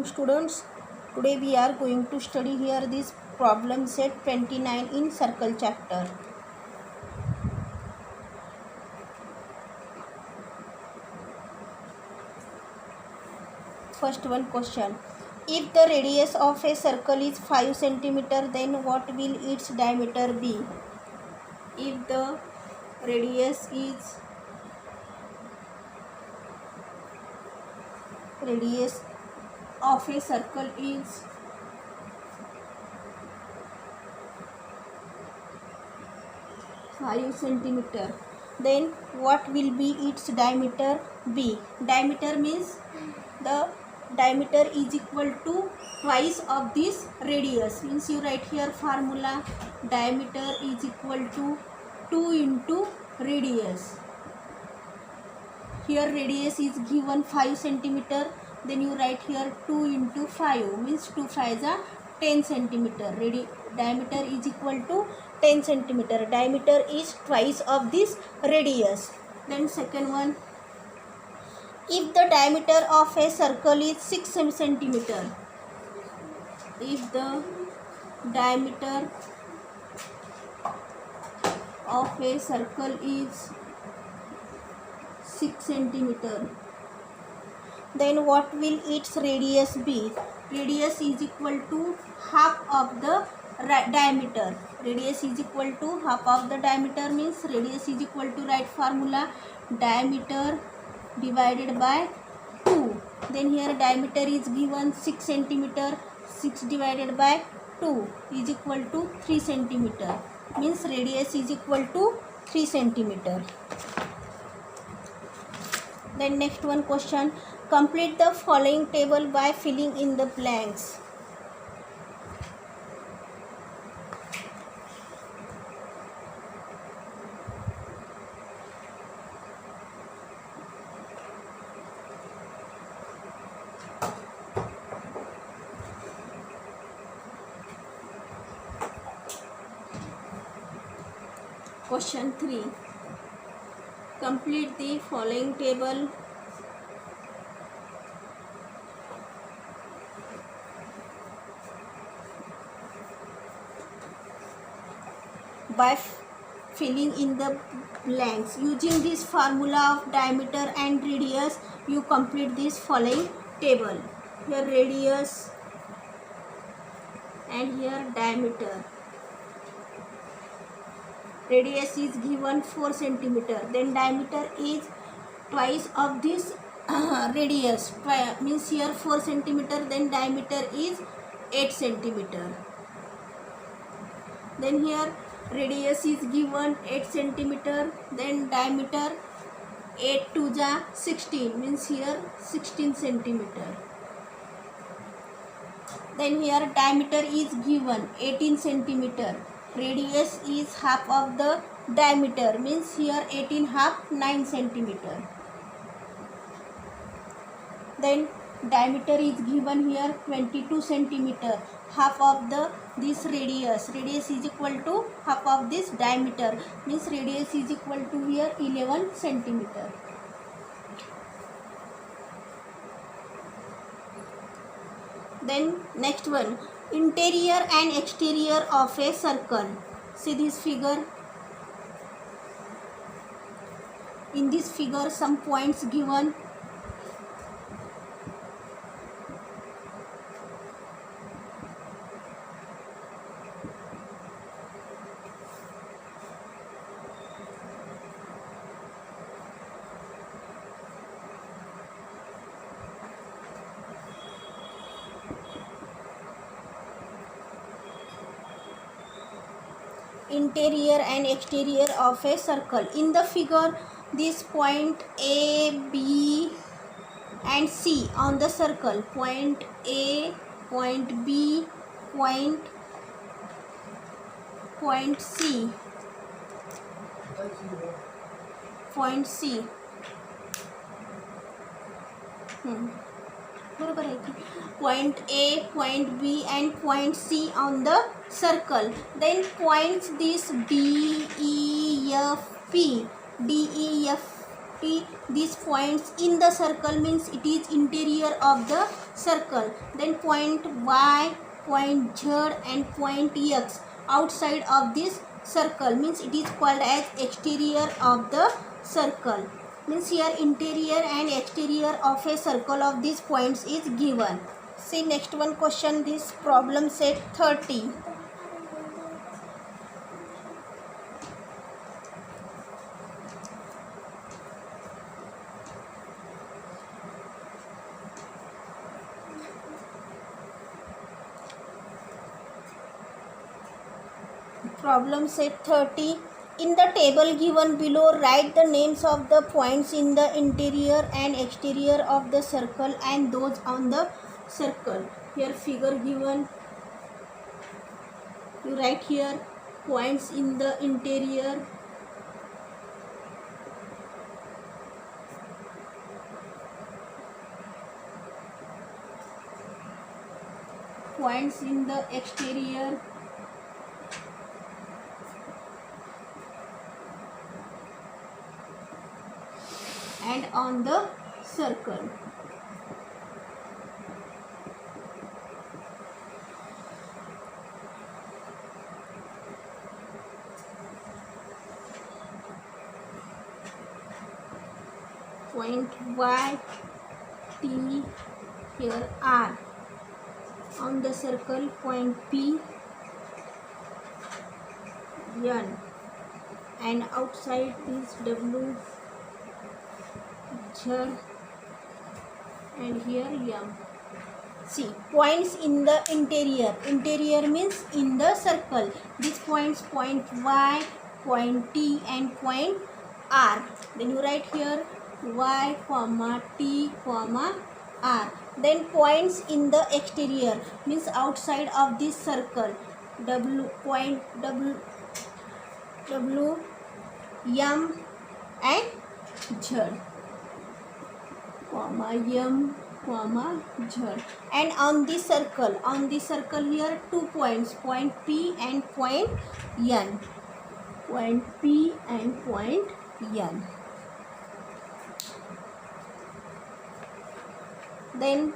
morning students. Today we are going to study here this problem set 29 in circle chapter. First one question. If the radius of a circle is 5 centimeter, then what will its diameter be? If the radius of a circle is 5 centimeter, then what will be its diameter be? Diameter means the diameter is equal to twice of this radius, means you write here formula, diameter is equal to 2 into radius. Here radius is given 5 centimeter, then you write here 2 into 5, means 2 5 is 10 centimeter. Diameter is equal to 10 centimeter. Diameter is twice of this radius. Then second one, if the diameter of a circle is 6 centimeter, if the diameter of a circle is 6 centimeter, then what will its radius be? Radius is equal to half of the diameter. Radius is equal to half of the diameter, means radius is equal to, write formula, diameter divided by 2. Then here diameter is given 6 centimeter, 6 divided by 2 is equal to 3 centimeter, means radius is equal to 3 centimeter. Then next one question, complete the following table by filling in the blanks. Question 3. Complete the following table by filling in the blanks. Using this formula of diameter and radius, you complete this following table. Here radius and here diameter. Radius is given 4 centimeter, then diameter is twice of this radius, means here 4 centimeter, then diameter is 8 centimeter. Then here radius is given 8 centimeter, then diameter 8 to the 16, means here 16 centimeter. Then here diameter is given 18 centimeter. Radius is half of the diameter, means here 18 half 9 centimeter. Then diameter is given here 22 centimeter, half of this radius. Radius is equal to half of this diameter, means radius is equal to here 11 centimeter. Then next one, interior and exterior of a circle. See this figure. In this figure some points given. Interior and exterior of a circle. In the figure, this point A, B and C on the circle. Point A, point B, point C. Point C. Point A, point B and point C on the circle. Then points this D, E, F, P. D, E, F, P. These points in the circle means it is interior of the circle. Then point Y, point Z and point X outside of this circle, means it is called as exterior of the circle. Means here interior and exterior of a circle of these points is given. See next one question, this problem set 30. Problem set 30. In the table given below, write the names of the points in the interior and exterior of the circle and those on the circle. Here figure given. You write here points in the interior, points in the exterior, and on the circle. Point Y, T, here R. On the circle, point P, N, and outside is W, Z, and here M. See, points in the interior. Interior means in the circle. These points, point Y, point T and point R. Then you write here Y, T, R. Then points in the exterior means outside of this circle. Point W, M and Z. M, Z. And on this circle here two points, point P and point N. Point P and point N. Then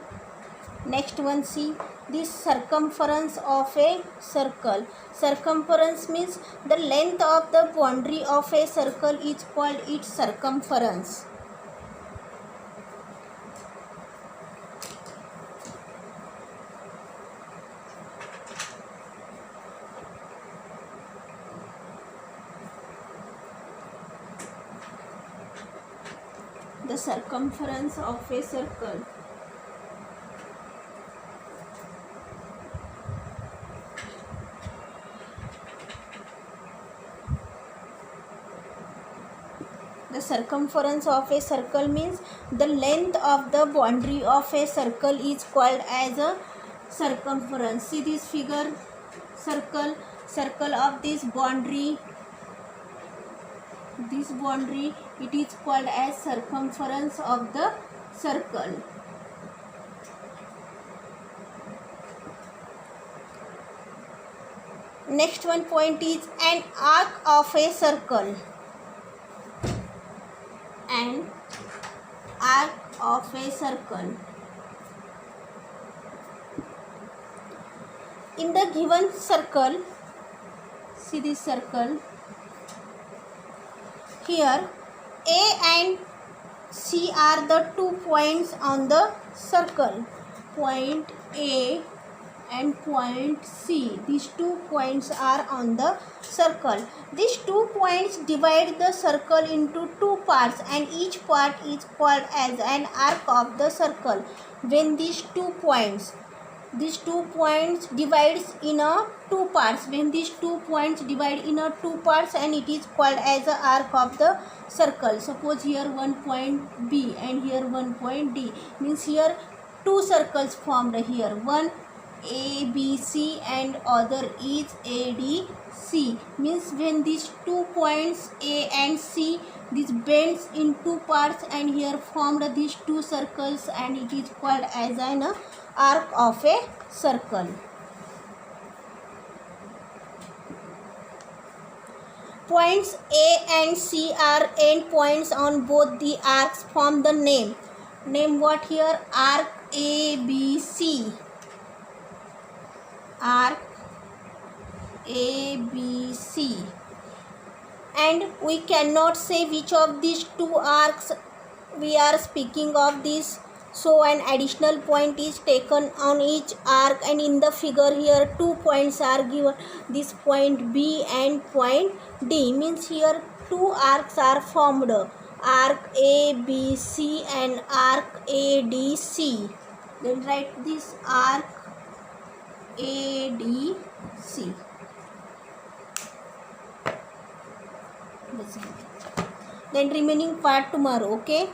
next one, see this circumference of a circle. Circumference means the length of the boundary of a circle is called its circumference. The circumference of a circle. The circumference of a circle means the length of the boundary of a circle is called as a circumference. See this figure, circle of this boundary, it is called as circumference of the circle. Next one point is an arc of a circle. An arc of a circle. In the given circle, see this circle, here A and C are the 2 points on the circle. Point A and point C. These 2 points are on the circle. These 2 points divide the circle into 2 parts and each part is called as an arc of the circle. When these 2 points divides in a 2 parts, when these 2 points divide in a 2 parts and it is called as a arc of the circle. Suppose here one point B and here one point D, means here 2 circles formed here, one ABC and other is ADC, means when these 2 points A and C, this bends in 2 parts and here formed these 2 circles and it is called as an arc of a circle. Points A and C are end points on both the arcs. Form the name what here? Arc ABC, arc ABC, and we cannot say which of these two arcs we are speaking of this. So an additional point is taken on each arc, and in the figure here 2 points are given, this point B and point D, means here two arcs are formed, arc ABC and arc ADC. Then write this arc ADC. Then remaining part tomorrow, okay.